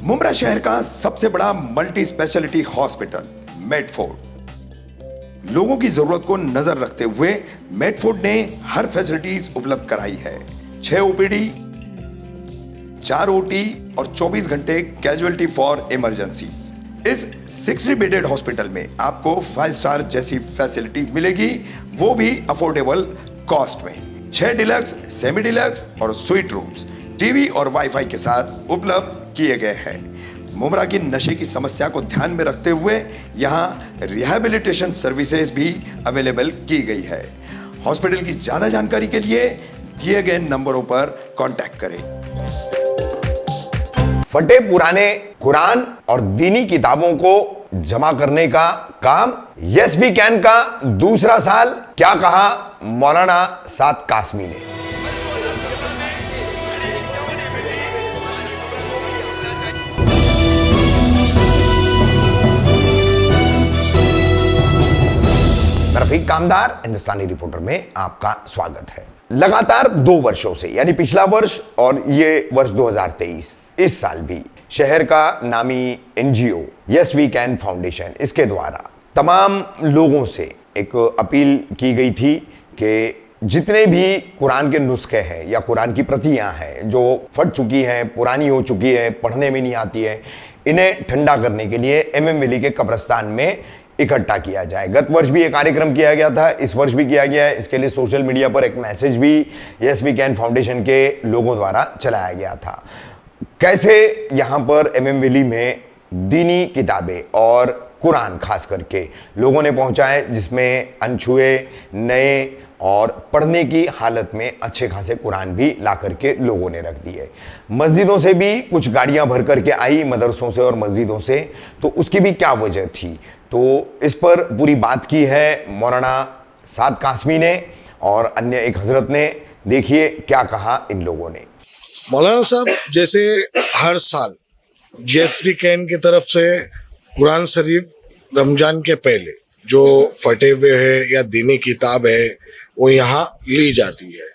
मुमरा शहर का सबसे बड़ा मल्टी स्पेशलिटी हॉस्पिटल मेडफोर्ड, लोगों की जरूरत को नजर रखते हुए मेडफोर्ड ने हर फैसिलिटीज उपलब्ध कराई है। 6 ओपीडी, 4 ओटी और 24 घंटे कैजुअलिटी फॉर इमरजेंसीज। इस 60 बेडेड हॉस्पिटल में आपको 5 स्टार जैसी फैसिलिटीज मिलेगी, वो भी अफोर्डेबल कॉस्ट में। 6 डिलक्स, सेमी डिलक्स और स्वीट रूम्स टीवी और वाईफाई के साथ उपलब्ध किए गए हैं। मुमरा की नशे की समस्या को ध्यान में रखते हुए यहाँ रिहैबिलिटेशन सर्विसेज भी अवेलेबल की गई है। हॉस्पिटल की ज्यादा जानकारी के लिए दिए गए नंबरों पर कांटेक्ट करें। फटे पुराने कुरान और दीनी किताबों को जमा करने का काम यस वी कैन का दूसरा साल, क्या कहा मौलाना साद कासमी ने। रफीक कामदार हिंदुस्तानी रिपोर्टर में आपका स्वागत है। लगातार 2 वर्षों से, यानी पिछला वर्ष और ये वर्ष 2023, इस साल भी शहर का नामी NGO yes we can foundation, इसके द्वारा तमाम लोगों से एक अपील की गई थी कि जितने भी कुरान के नुस्खे हैं या कुरान की प्रतियां हैं जो फट चुकी हैं, पुरानी हो चुकी है, पढ़ने में नहीं आती है, इन्हें ठंडा करने के लिए एमएम वैली के कब्रिस्तान में इकट्ठा किया जाए। गत वर्ष भी ये कार्यक्रम किया गया था, इस वर्ष भी किया गया है। इसके लिए सोशल मीडिया पर एक मैसेज भी यस वी कैन फाउंडेशन के लोगों द्वारा चलाया गया था। कैसे यहाँ पर एमएम वैली में दीनी किताबें और कुरान खास करके लोगों ने पहुँचाए, जिसमें अनछुए, नए और पढ़ने की हालत में अच्छे खासे कुरान भी ला करके लोगों ने रख दिए। मस्जिदों से भी कुछ गाड़ियां भर करके आई, मदरसों से और मस्जिदों से, तो उसकी भी क्या वजह थी, तो इस पर पूरी बात की है मौलाना साद कासमी ने और अन्य एक हजरत ने। देखिए क्या कहा इन लोगों ने। मौलाना साहब, जैसे हर साल यस वी कैन की तरफ से कुरान शरीफ रमजान के पहले जो फटे हुए है या दीनी किताब है वो यहाँ ली जाती है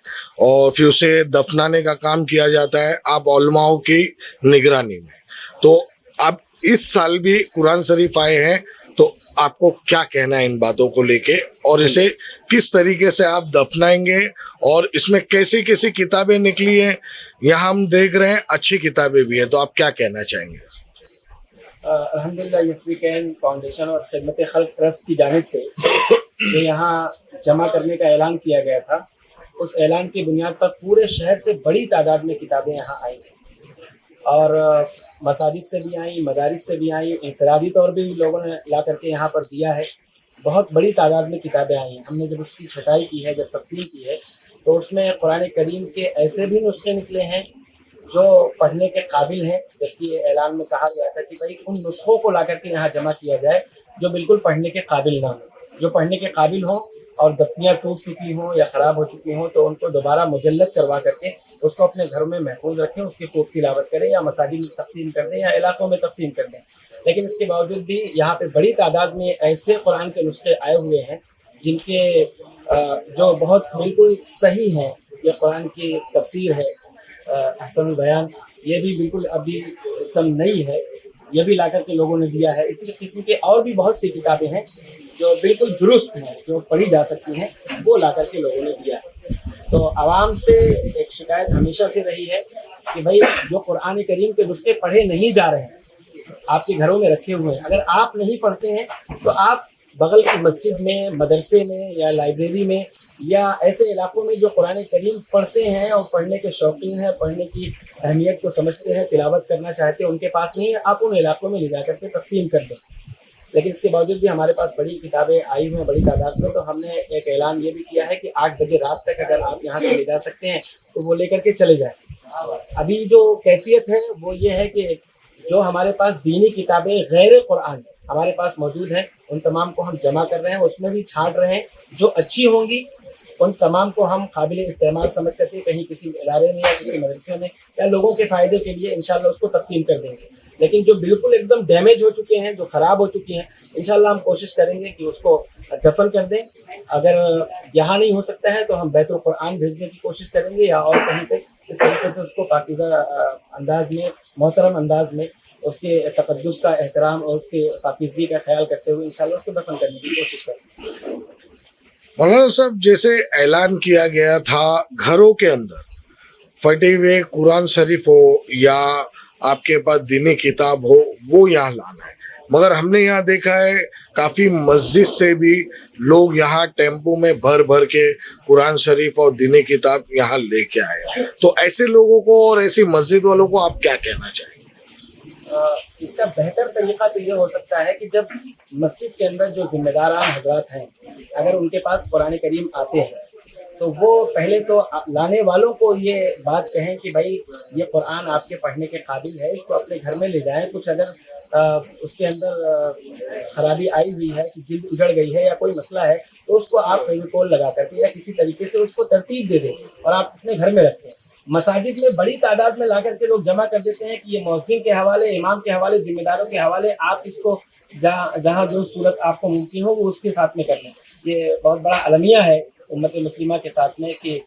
और फिर उसे दफनाने का काम किया जाता है आप उलमाओं की निगरानी में। तो आप इस साल भी कुरान शरीफ आए हैं, तो आपको क्या कहना है इन बातों को लेके, और इसे किस तरीके से आप दफनाएंगे और इसमें कैसी कैसी किताबें निकली हैं? यहाँ हम देख रहे हैं अच्छी किताबें भी हैं, तो आप क्या कहना चाहेंगे? अल्हम्दुलिल्लाह यस वी कैन फाउंडेशन और खिदमत खल्क ट्रस्ट की जानिब से जो यहाँ जमा करने का ऐलान किया गया था, उस ऐलान की बुनियाद पर पूरे शहर से बड़ी तादाद में किताबें यहाँ आई और मसाजिद से भी आई, मदारिस से भी आई, इंफरादी तौर पर भी लोगों ने ला करके यहाँ पर दिया है। बहुत बड़ी तादाद में किताबें आई हैं। हमने जब उसकी छटाई की है, जब तकसीम की है, तो उसमें कुरान करीम के ऐसे भी नुस्खे निकले हैं जो पढ़ने के काबिल हैं, जबकि ये ऐलान में कहा गया था कि भाई उन नुस्खों को ला करके यहाँ जमा किया जाए जो बिल्कुल पढ़ने के काबिल ना हो, जो पढ़ने के काबिल हों और दफ्तियाँ टूट चुकी हों या ख़राब हो चुकी हों, तो उनको दोबारा मुजल्लद करवा करके उसको अपने घरों में महफूज रखें, उसकी खूब तिलावत करें या मसाजिद में तकसीम कर दें या इलाकों में तकसीम कर दें। लेकिन इसके बावजूद भी यहाँ पे बड़ी तादाद में ऐसे कुरान के नुस्खे आए हुए हैं जिनके जो बहुत बिल्कुल सही हैं। ये कुरान की तफसीर है अहसन बयान, ये भी बिल्कुल अभी एकदम नई है, ये भी ला करके लोगों ने दिया है। इसी किस्म के और भी बहुत सी किताबें हैं जो बिल्कुल दुरुस्त हैं, जो पढ़ी जा सकती हैं, वो ला करके लोगों ने दिया है। तो आवाम से एक शिकायत हमेशा से रही है कि भाई जो कुरान करीम के नुस्खे पढ़े नहीं जा रहे हैं, आपके घरों में रखे हुए हैं, अगर आप नहीं पढ़ते हैं तो आप बगल की मस्जिद में, मदरसे में या लाइब्रेरी में या ऐसे इलाकों में जो कुरान करीम पढ़ते हैं और पढ़ने के शौकीन हैं, पढ़ने की अहमियत को समझते हैं, तिलावत करना चाहते हैं, उनके पास नहीं है, आप उन इलाकों में ले जा करके तकसीम कर दें। लेकिन इसके बावजूद भी हमारे पास बड़ी किताबें आई हुई हैं, बड़ी तादाद में, तो हमने एक ऐलान ये भी किया है कि 8 बजे रात तक अगर आप यहाँ से ले जा सकते हैं तो वो लेकर के चले जाएँ। अभी जो कैफियत है वो ये है कि जो हमारे पास दीनी किताबें गैर कुरान हमारे पास मौजूद हैं, उन तमाम को हम जमा कर रहे हैं, उसमें भी छांट रहे हैं। जो अच्छी होंगी उन तमाम को हम काबिल इस्तेमाल समझ करके कहीं किसी इदारे में या किसी मदरसे में या लोगों के फ़ायदे के लिए इंशाल्लाह उसको तकसीम कर देंगे। लेकिन जो बिल्कुल एकदम डैमेज हो चुके हैं, जो ख़राब हो चुकी हैं, इंशाल्लाह हम कोशिश करेंगे कि उसको दफन कर दें। अगर यहाँ नहीं हो सकता है तो हम बैतुल कुरान भेजने की कोशिश करेंगे या और कहीं पे इस तरीके से उसको पाकीज़ा अंदाज में, मोहतरम अंदाज में اس کے تقدس کا احترام اور اس کے پاکیزگی کا خیال کرتے ہوئے انشاءاللہ اس کو دفن کرنے کی کوشش کرتے ہیں۔ مولانا صاحب جیسے اعلان کیا گیا تھا گھروں کے اندر پھٹے ہوئے قرآن شریف ہو یا آپ کے پاس دینی کتاب ہو وہ یہاں لانا ہے، مگر ہم نے یہاں دیکھا ہے کافی مسجد سے بھی لوگ یہاں ٹیمپو میں بھر بھر کے قرآن شریف اور دینی کتاب یہاں لے کے آئے، تو ایسے لوگوں کو اور ایسی مسجد والوں کو آپ کیا کہنا چاہیں گے؟ اس کا بہتر طریقہ تو یہ ہو سکتا ہے کہ جب مسجد کے اندر جو ذمہ داران حضرات ہیں اگر ان کے پاس قرآن کریم آتے ہیں تو وہ پہلے تو لانے والوں کو یہ بات کہیں کہ بھائی یہ قرآن آپ کے پڑھنے کے قابل ہے، اس کو اپنے گھر میں لے جائیں، کچھ اگر اس کے اندر خرابی آئی ہوئی ہے کہ جلد اجڑ گئی ہے یا کوئی مسئلہ ہے تو اس کو آپ فیویکول لگا کر کے یا کسی طریقے سے اس کو ترتیب دے دیں اور آپ اپنے گھر میں رکھیں۔ مساجد میں بڑی تعداد میں لا کر کے لوگ جمع کر دیتے ہیں کہ یہ مؤذن کے حوالے، امام کے حوالے، ذمہ داروں کے حوالے، آپ اس کو جہاں جو صورت آپ کو ممکن ہو وہ اس کے ساتھ میں کر لیں۔ یہ بہت بڑا المیہ ہے امت مسلمہ کے ساتھ میں کہ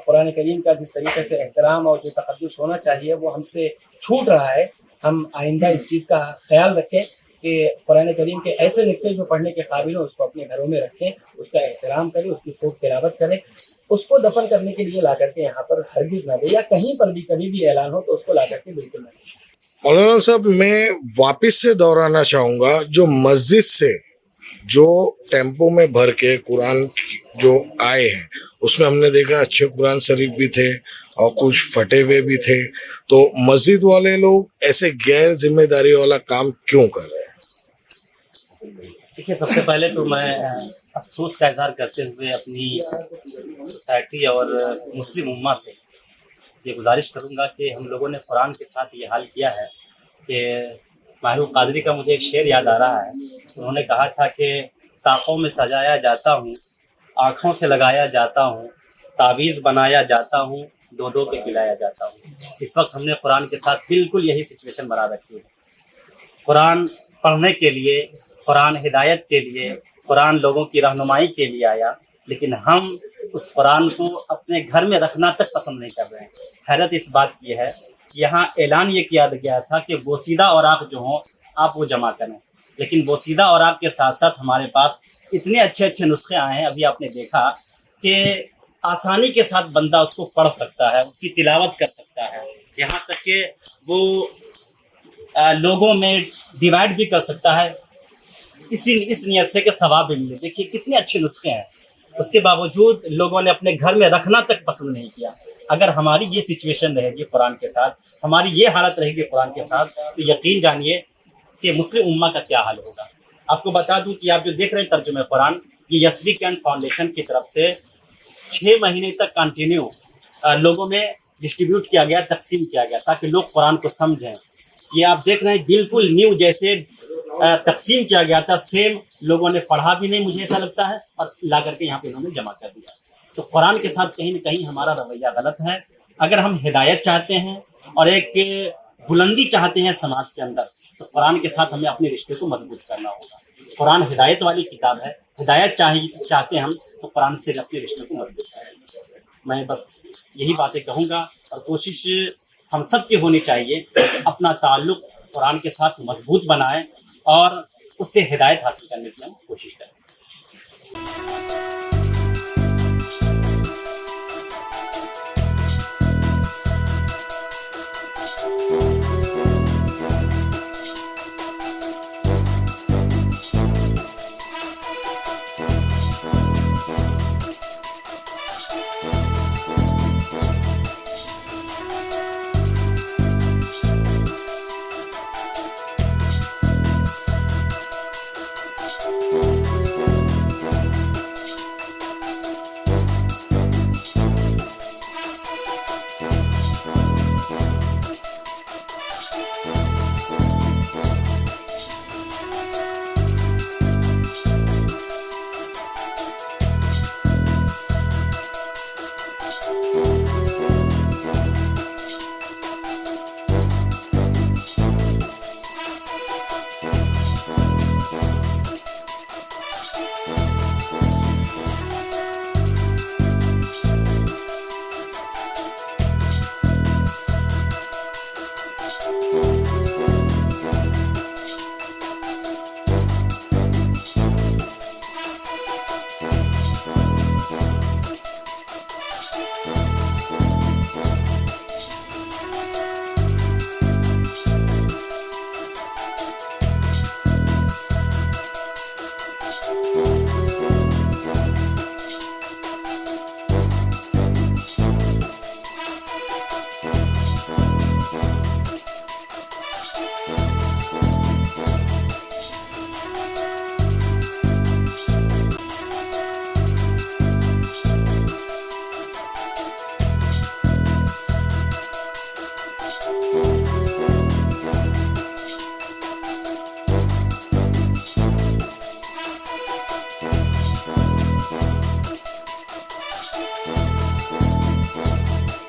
قرآن کریم کا جس طریقے سے احترام اور جو تقدس ہونا چاہیے وہ ہم سے چھوٹ رہا ہے۔ ہم آئندہ اس چیز کا خیال رکھیں کہ قرآن کریم کے ایسے نقطے جو پڑھنے کے قابل ہوں اس کو اپنے گھروں میں رکھیں، اس کا احترام کریں، اس کی خوب تلاوت کریں، اس کو دفن کرنے کے لیے لا کر کے یہاں پر ہرگز نہ دیں، یا کہیں پر بھی کبھی بھی اعلان ہو تو اس کو لا کر کے بالکل نہ دیں۔ مولانا صاحب میں واپس سے دہرانا چاہوں گا جو مسجد سے جو ٹیمپو میں بھر کے قرآن جو آئے ہیں اس میں ہم نے دیکھا اچھے قرآن شریف بھی تھے اور کچھ پھٹے ہوئے بھی تھے، تو مسجد والے لوگ ایسے غیر ذمہ داری والا کام کیوں کر رہے ہیں؟ دیکھیے سب سے پہلے تو میں افسوس کا اظہار کرتے ہوئے اپنی سوسائٹی اور مسلم امہ سے یہ گزارش کروں گا کہ ہم لوگوں نے قرآن کے ساتھ یہ حال کیا ہے کہ محبوب قادری کا مجھے ایک شعر یاد آ رہا ہے، انہوں نے کہا تھا کہ طاقوں میں سجایا جاتا ہوں، آنکھوں سے لگایا جاتا ہوں، تعویذ بنایا جاتا ہوں، دو دو کے پلایا جاتا ہوں۔ اس وقت ہم نے قرآن کے ساتھ بالکل یہی سچویشن بنا رکھی ہے۔ قرآن پڑھنے کے لیے، قرآن ہدایت کے لیے، قرآن لوگوں کی رہنمائی کے لیے آیا، لیکن ہم اس قرآن کو اپنے گھر میں رکھنا تک پسند نہیں کر رہے ہیں۔ حیرت اس بات کی ہے یہاں اعلان یہ کیا گیا تھا کہ بوسیدہ اوراق جو ہوں آپ وہ جمع کریں، لیکن بوسیدہ اوراق کے ساتھ ساتھ ہمارے پاس اتنے اچھے اچھے نسخے آئے ہیں، ابھی آپ نے دیکھا کہ آسانی کے ساتھ بندہ اس کو پڑھ سکتا ہے، اس کی تلاوت کر سکتا ہے، یہاں تک کہ وہ لوگوں میں ڈیوائڈ بھی کر سکتا ہے اس نیت سے کہ ثواب بھی ملے۔ دیکھیے کتنے اچھے نسخے ہیں، اس کے باوجود لوگوں نے اپنے گھر میں رکھنا تک پسند نہیں کیا۔ اگر ہماری یہ سچویشن رہے گی قرآن کے ساتھ، ہماری یہ حالت رہے گی قرآن کے ساتھ، تو یقین جانیے کہ مسلم امہ کا کیا حال ہوگا۔ آپ کو بتا دوں کہ آپ جو دیکھ رہے ہیں ترجمہ قرآن، یہ یسوی کینٹ فاؤنڈیشن کی طرف سے 6 مہینے تک کنٹینیو لوگوں میں ڈسٹریبیوٹ کیا گیا، تقسیم کیا گیا تاکہ لوگ قرآن کو سمجھیں۔ یہ آپ دیکھ رہے ہیں بالکل نیو جیسے تقسیم کیا گیا تھا، سیم لوگوں نے پڑھا بھی نہیں، مجھے ایسا لگتا ہے، اور لا کر کے یہاں پہ انہوں نے جمع کر دیا۔ تو قرآن کے ساتھ کہیں نہ کہیں ہمارا رویہ غلط ہے۔ اگر ہم ہدایت چاہتے ہیں اور ایک بلندی چاہتے ہیں سماج کے اندر، تو قرآن کے ساتھ ہمیں اپنے رشتے کو مضبوط کرنا ہوگا۔ قرآن ہدایت والی کتاب ہے، ہدایت چاہتے ہیں ہم تو قرآن سے اپنے رشتے کو مضبوط کریں۔ میں بس یہی باتیں کہوں گا، اور کوشش ہم سب کی ہونی چاہیے کہ اپنا تعلق قرآن کے ساتھ مضبوط بنائیں اور اس سے ہدایت حاصل کرنے کی ہم کوشش کریں۔